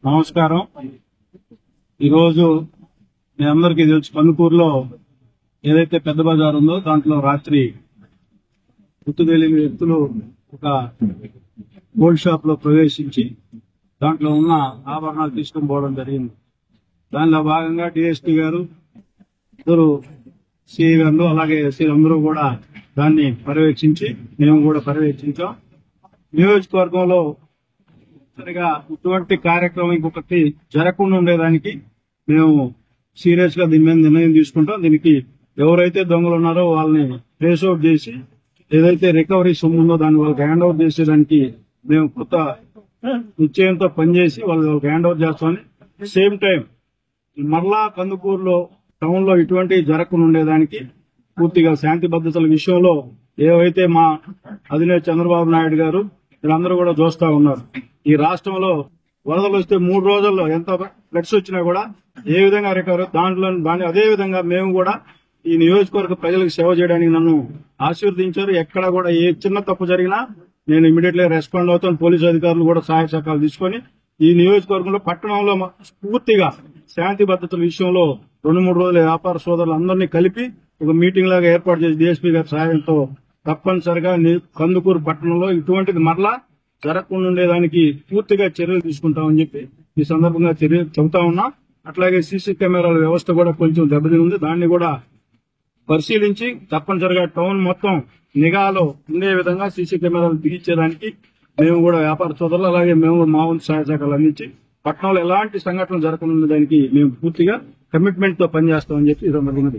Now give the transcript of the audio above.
నమస్కారం. ఈరోజు మీ అందరికీ తెలుసు, కందుకూరులో ఏదైతే పెద్ద బజార్ ఉందో దాంట్లో రాత్రి గుర్తు తెలియని వ్యక్తులు ఒక గోల్డ్ షాప్ లో ప్రవేశించి దాంట్లో ఉన్న ఆభరణాలు తీసుకుని పోవడం జరిగింది. దానిలో భాగంగా డిఎస్పీ గారు, ఇద్దరు సిఐ గారు, అలాగే ఎస్సీ అందరూ కూడా దాన్ని పర్యవేక్షించి మేము కూడా పర్యవేక్షించాం. నియోజకవర్గంలో సరిగా ఇటువంటి కార్యక్రమం ఇంకొకటి జరగకుండా ఉండేదానికి మేము సీరియస్ గా దీని మీద నిర్ణయం తీసుకుంటాం. దీనికి ఎవరైతే దొంగలు ఉన్నారో వాళ్ళని ట్రేస్ అవుట్ చేసి ఏదైతే రికవరీ సొమ్ము ఉందో దాన్ని వాళ్ళకి హ్యాండ్ ఓవర్ చేసేదానికి మేము కొత్త నిశ్చయంతో పనిచేసి వాళ్ళకి హ్యాండ్ ఓవర్ చేస్తామని, సేమ్ టైం మరలా కందుకూరులో టౌన్ లో ఇటువంటి జరగకుండా ఉండేదానికి పూర్తిగా శాంతి భద్రతల విషయంలో ఏవైతే మా అధినేత చంద్రబాబు నాయుడు గారు వీళ్ళందరూ కూడా చూస్తా ఉన్నారు. ఈ రాష్ట్రంలో వరదలు వస్తే 3 రోజుల్లో ఎంత ఫ్లడ్స్ వచ్చినా కూడా ఏ విధంగా రికవర్ దాని అదే విధంగా మేము కూడా ఈ నియోజకవర్గ ప్రజలకు సేవ చేయడానికి నన్ను ఆశీర్వదించారు. ఎక్కడ కూడా ఏ చిన్న తప్పు జరిగినా నేను ఇమీడియట్లీ రెస్పాండ్ అవుతాను. పోలీసు అధికారులు కూడా సహాయ సహకారాలు తీసుకొని ఈ నియోజకవర్గంలో పట్టణంలో పూర్తిగా శాంతి భద్రతల విషయంలో 2-3 రోజుల వ్యాపార సోదరులు అందరినీ కలిపి ఒక మీటింగ్ లాగా ఏర్పాటు చేసి డీఎస్పీ గారి సహాయంతో తప్పనిసరిగా కందుకూరు పట్టణంలో ఇటువంటిది మరలా జరగకుండా ఉండేదానికి పూర్తిగా చర్యలు తీసుకుంటామని చెప్పి ఈ సందర్భంగా చెబుతా ఉన్నా. అట్లాగే సీసీ కెమెరాల వ్యవస్థ కూడా కొంచెం దెబ్బతిని ఉంది. దాన్ని కూడా పరిశీలించి తప్పనిసరిగా టౌన్ మొత్తం నిఘాలో ఉండే విధంగా సీసీ కెమెరాలు బిగించేదానికి మేము కూడా వ్యాపార సోదరులు అలాగే మేము మా వంతు సహాయ సహకారాలు అందించి పట్టణంలో ఎలాంటి సంఘటనలు జరగకుండా ఉండేదానికి మేము పూర్తిగా కమిట్మెంట్ తో పనిచేస్తామని చెప్పి ఈ సందర్భంగా